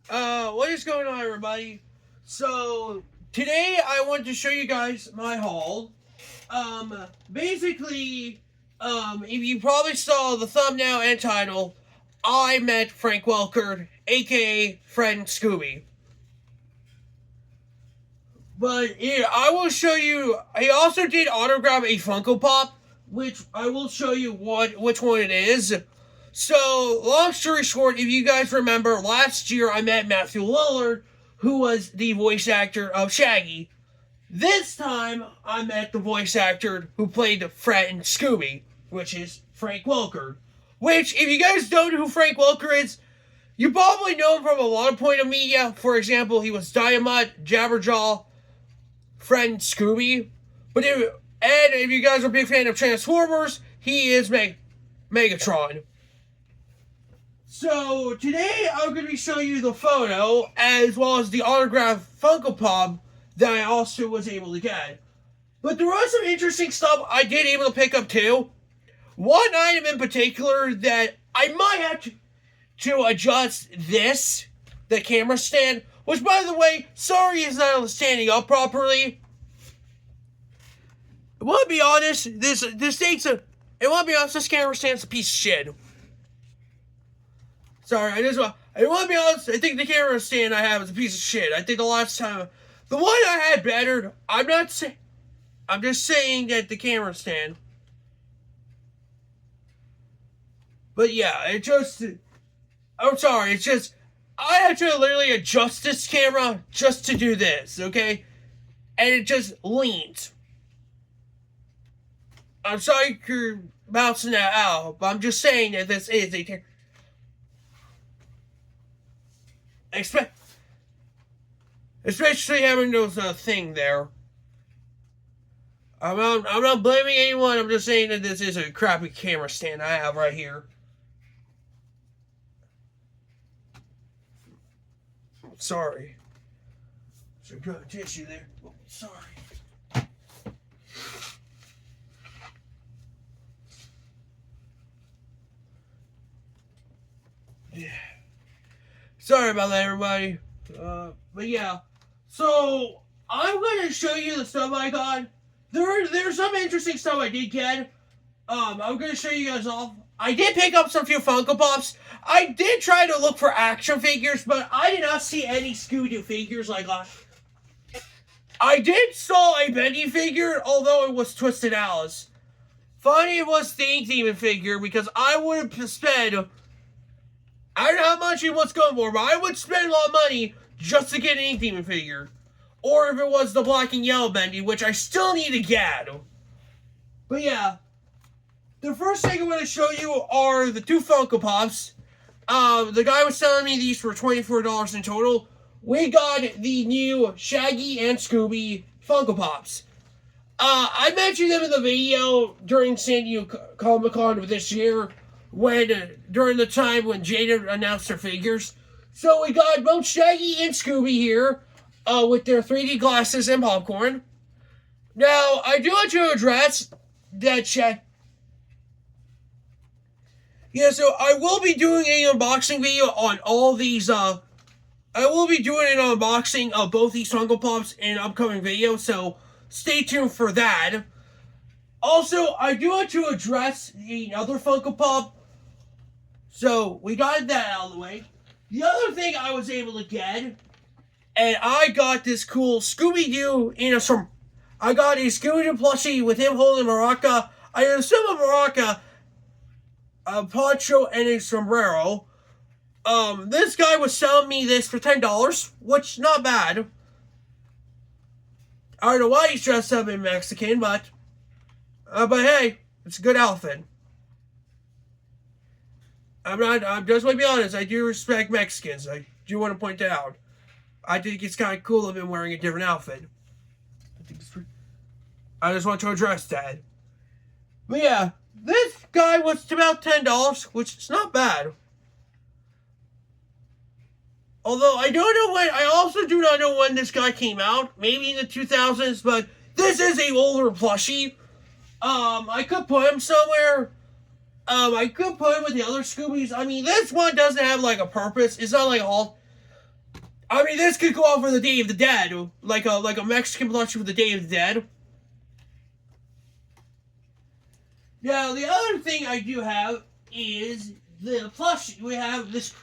What is going on, everybody? So, today I want to show you guys my haul. Basically, if you probably saw the thumbnail and title, I met Frank Welker, aka Friend Scooby. But yeah, I will show you. I also did autograph a Funko Pop, which I will show you which one it is. So, long story short, if you guys remember, last year I met Matthew Lillard, who was the voice actor of Shaggy. This time, I met the voice actor who played Fred and Scooby, which is Frank Welker. Which, if you guys don't know who Frank Welker is, you probably know him from a lot of point of media. For example, he was Dynamite, Jabberjaw, Friend Scooby. And if you guys are a big fan of Transformers, he is Megatron. So today I'm going to be showing you the photo as well as the autographed Funko Pop that I also was able to get. But there was some interesting stuff I did able to pick up too. One item in particular that I might have to adjust the camera stand, which by the way, sorry is not standing up properly. I want to be honest, this camera stand's a piece of shit. Sorry, I want to be honest, I think the camera stand I have is a piece of shit. I think the last time, the one I had bettered, I'm just saying that the camera stand. But yeah, I'm sorry, it's just, I had to literally adjust this camera just to do this, okay? And it just leans. I'm sorry you're bouncing that out, but I'm just saying that this is a especially having those thing there. I'm not blaming anyone. I'm just saying that this is a crappy camera stand I have right here. Sorry. So got tissue there. Oh, sorry. Yeah. Sorry about that, everybody. But yeah. So I'm gonna show you the stuff I got. There's some interesting stuff I did get. I'm gonna show you guys off. I did pick up some few Funko Pops. I did try to look for action figures, but I did not see any Scooby-Doo figures I got. I did saw a Bendy figure, although it was Twisted Alice. Funny it was the Ink Demon figure, because I would have spent, I don't know how much it was going for, but I would spend a lot of money just to get an Ink Demon figure. Or if it was the black and yellow Bendy, which I still need to get. But yeah. The first thing I'm going to show you are the two Funko Pops. The guy was selling me these for $24 in total. We got the new Shaggy and Scooby Funko Pops. I mentioned them in the video during San Diego Comic-Con of this year, during the time when Jada announced their figures. So we got both Shaggy and Scooby here, with their 3D glasses and popcorn. Now, I do want to address that yeah, so I will be doing an unboxing video on all these, I will be doing an unboxing of both these Funko Pops in an upcoming video, so stay tuned for that. Also, I do want to address another Funko Pop. So, we got that out of the way. The other thing I was able to get, and I got this cool Scooby-Doo I got a Scooby-Doo plushie with him holding a maraca. I assume a maraca, a poncho, and a sombrero. This guy was selling me this for $10, which not bad. I don't know why he's dressed up in Mexican, but hey, it's a good outfit. I'm just going to be honest, I do respect Mexicans. I do want to point that out. I think it's kind of cool of him wearing a different outfit. I just want to address that. But yeah, this guy was about $10, which is not bad. Although I don't know when, I also do not know when this guy came out. Maybe in the 2000s, but this is a older plushie. I could put him somewhere. I could put him with the other Scoobies. I mean, this one doesn't have like a purpose. It's not like all. I mean, this could go out for the Day of the Dead, like a Mexican plushie for the Day of the Dead. Now, the other thing I do have is the plushie. We have this.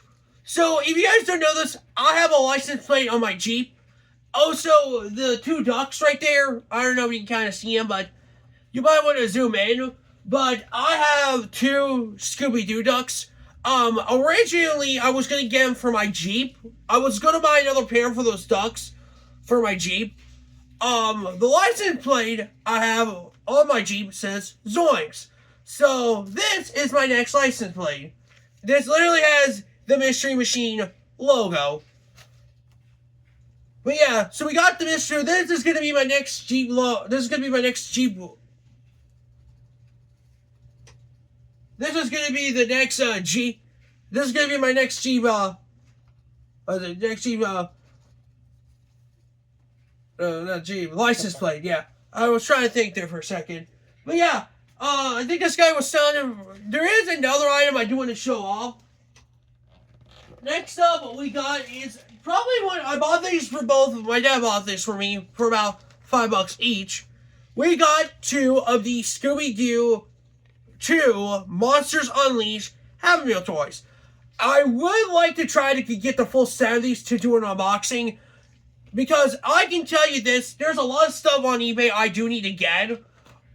So, if you guys don't know this, I have a license plate on my Jeep. Also, the two ducks right there. I don't know if you can kind of see them, but you might want to zoom in. But I have two Scooby-Doo ducks. Originally, I was going to get them for my Jeep. I was going to buy another pair for those ducks for my Jeep. The license plate I have on my Jeep says Zoinks. So, this is my next license plate. This literally has the Mystery Machine logo. But yeah, so we got the Mystery. This is going to be my next Jeep. This is going to be my next Jeep. This is going to be the next Jeep. This is going to be my next Jeep. The next Jeep. Not Jeep. License plate. Yeah, I was trying to think there for a second. But yeah, I think this guy was selling. There is another item I do want to show off. Next up, what we got is probably one. I bought these for both. My dad bought this for me for about $5 each. We got two of the Scooby-Doo 2 Monsters Unleashed Happy Meal toys. I would like to try to get the full set of these to do an unboxing, because I can tell you this, there's a lot of stuff on eBay I do need to get,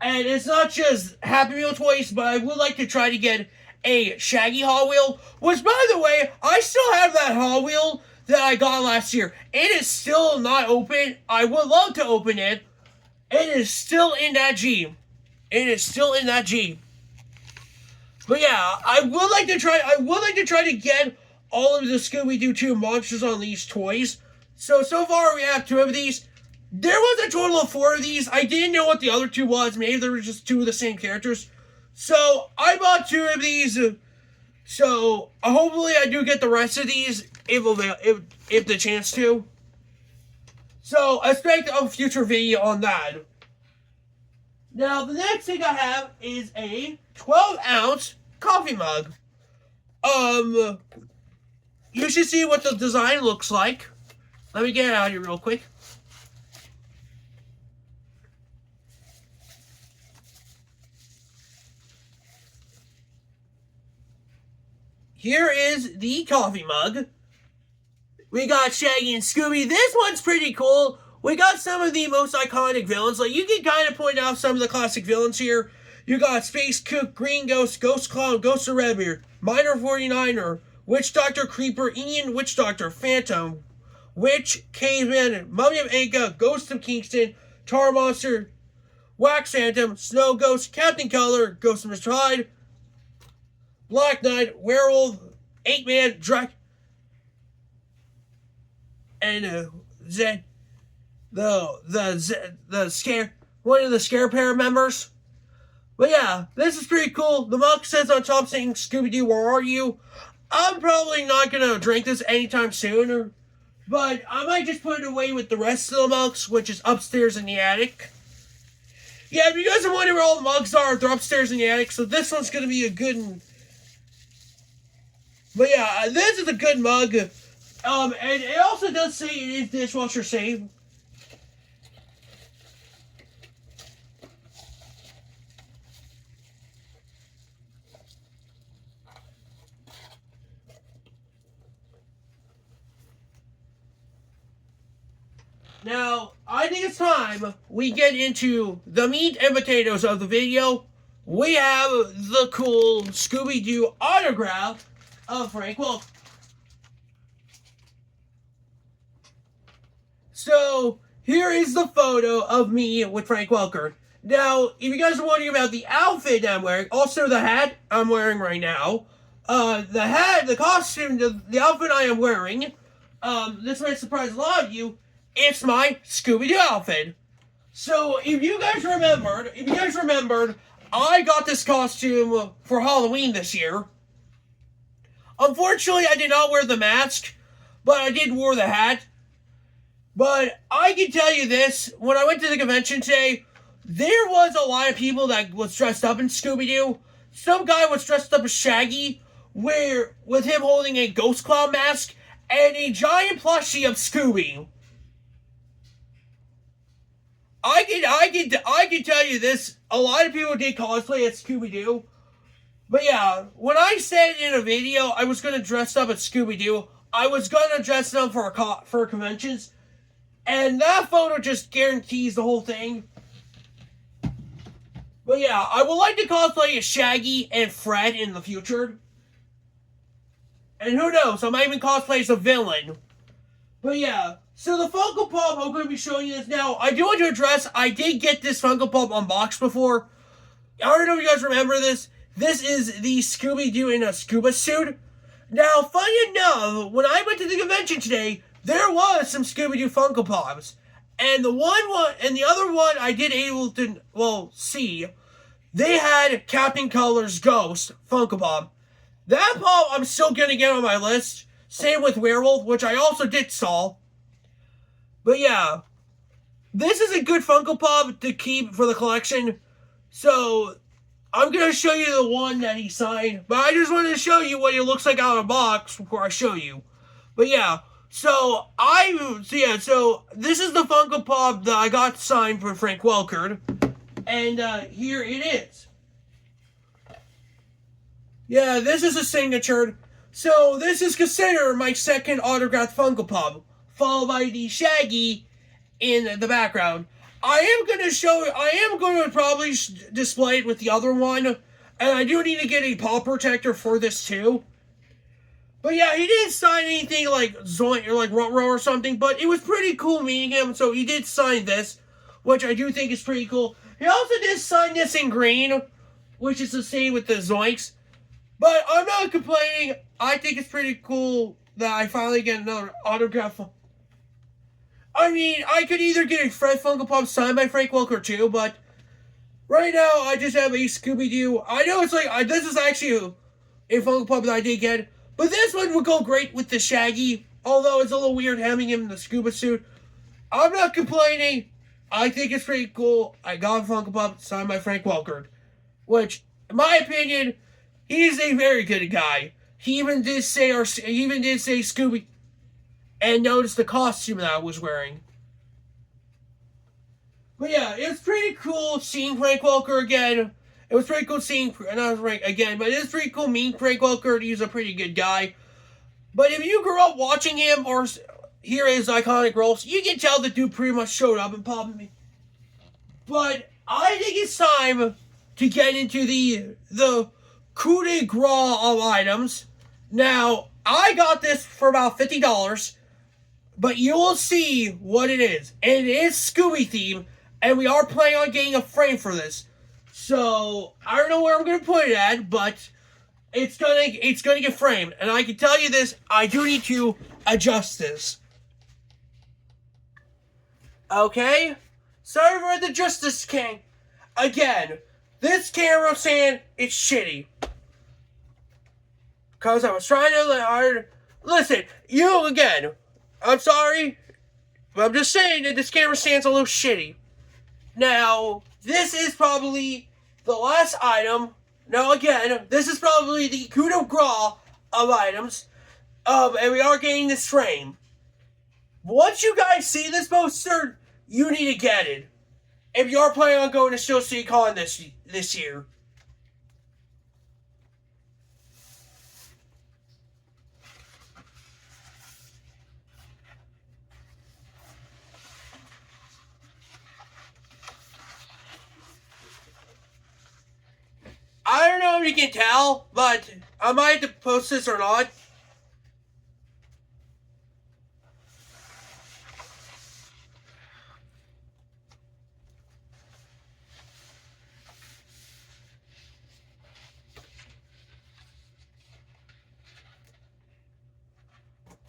and it's not just Happy Meal toys, but I would like to try to get a Shaggy Hot Wheel, which, by the way, I still have that Hot Wheel that I got last year. It is still not open. I would love to open it. It is still in that Jeep. It is still in that Jeep. But yeah, I would like to try to get all of the Scooby-Doo 2 Monsters Unleashed toys. So far we have 2 of these. There was a total of 4 of these. I didn't know what the other 2 was. Maybe there were just 2 of the same characters. So I bought 2 of these. So hopefully I do get the rest of these if the chance to. So expect a future video on that. Now the next thing I have is a 12-ounce coffee mug. You should see what the design looks like. Let me get it out here real quick. Here is the coffee mug. We got Shaggy and Scooby. This one's pretty cool. We got some of the most iconic villains. Like, you can kind of point out some of the classic villains here. You got Space Cook, Green Ghost, Ghost Clown, Ghost of Redbeard, Miner 49er, Witch Doctor Creeper, Indian Witch Doctor, Phantom, Witch, Caveman, Mummy of Inca, Ghost of Kingston, Tar Monster, Wax Phantom, Snow Ghost, Captain Color, Ghost of Mr. Hyde, Black Knight, Werewolf, 8-Man, Drac, and Zed, the scare, one of the Scare Pair members. But yeah, this is pretty cool. The mug says on top saying, Scooby-Doo, where are you? I'm probably not gonna drink this anytime soon, but I might just put it away with the rest of the mugs, which is upstairs in the attic. Yeah, if you guys are wondering where all the mugs are, they're upstairs in the attic, so this one's gonna be a good one. But yeah, this is a good mug. And it also does say it is dishwasher safe. Now, I think it's time we get into the meat and potatoes of the video. We have the cool Scooby-Doo autograph of Frank Welker. So, here is the photo of me with Frank Welker. Now, if you guys are wondering about the outfit that I'm wearing, also the hat I'm wearing right now, the hat, the costume, the outfit I am wearing, this might surprise a lot of you, it's my Scooby-Doo outfit. So, if you guys remembered, I got this costume for Halloween this year. Unfortunately, I did not wear the mask, but I did wear the hat. But I can tell you this, when I went to the convention today, there was a lot of people that was dressed up in Scooby-Doo. Some guy was dressed up as Shaggy, with him holding a ghost clown mask, and a giant plushie of Scooby. I can tell you this. A lot of people did cosplay as Scooby-Doo. But yeah, when I said in a video I was going to dress up as Scooby-Doo, I was going to dress up for conventions. And that photo just guarantees the whole thing. But yeah, I would like to cosplay as Shaggy and Fred in the future. And who knows, I might even cosplay as a villain. But yeah, so the Funko Pop, I'm going to be showing you this now. I do want to address, I did get this Funko Pop unboxed before. I don't know if you guys remember this. This is the Scooby-Doo in a scuba suit. Now, funny enough, when I went to the convention today, there was some Scooby-Doo Funko Pops. And the other one I did able to, see. They had Captain Color's Ghost Funko Pop. That pop I'm still going to get on my list. Same with Werewolf, which I also did saw. But yeah, this is a good Funko Pop to keep for the collection. So, I'm going to show you the one that he signed. But I just wanted to show you what it looks like out of the box before I show you. But yeah, so this is the Funko Pop that I got signed for Frank Welker. And here it is. Yeah, this is a signature. So this is considered my second autographed Funko Pop, followed by the Shaggy in the background. I am going to probably display it with the other one, and I do need to get a paw protector for this too. But yeah, he didn't sign anything like Zoink or like Ruh-Roh or something, but it was pretty cool meeting him, so he did sign this, which I do think is pretty cool. He also did sign this in green, which is the same with the Zoinks. But I'm not complaining. I think it's pretty cool that I finally get another autograph. I mean, I could either get a Fred Funko Pop signed by Frank Welker too, but right now I just have a Scooby-Doo. I know it's like, this is actually a Funko Pop that I did get, but this one would go great with the Shaggy, although it's a little weird having him in the scuba suit. I'm not complaining. I think it's pretty cool. I got a Funko Pop signed by Frank Welker, which, in my opinion, he's a very good guy. He even did say Scooby, and notice the costume that I was wearing. But yeah, it was pretty cool seeing Frank Welker again. It was pretty cool seeing Frank again, but it is pretty cool meeting Frank Welker. He's a pretty good guy. But if you grew up watching him or hear his iconic roles, you can tell the dude pretty much showed up and popped me. But I think it's time to get into the coup de grace of items. Now, I got this for about $50, but you will see what it is. And it is Scooby themed, and we are planning on getting a frame for this. So, I don't know where I'm going to put it at, but it's gonna get framed. And I can tell you this, I do need to adjust this. Okay? Sorry for the Justice King. Again, this camera stand is shitty. Because I was trying to let hard. Listen, again, I'm sorry, but I'm just saying that this camera stand's a little shitty. Now, this is probably the last item. Now, again, this is probably the coup de grace of items. And we are getting this frame. Once you guys see this poster, you need to get it. If you are planning on going to Steel City Con this year. I don't know if you can tell, but I might have to post this or not.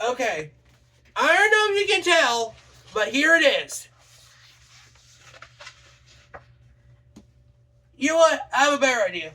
Okay. I don't know if you can tell, but here it is. You know what? I have a better idea.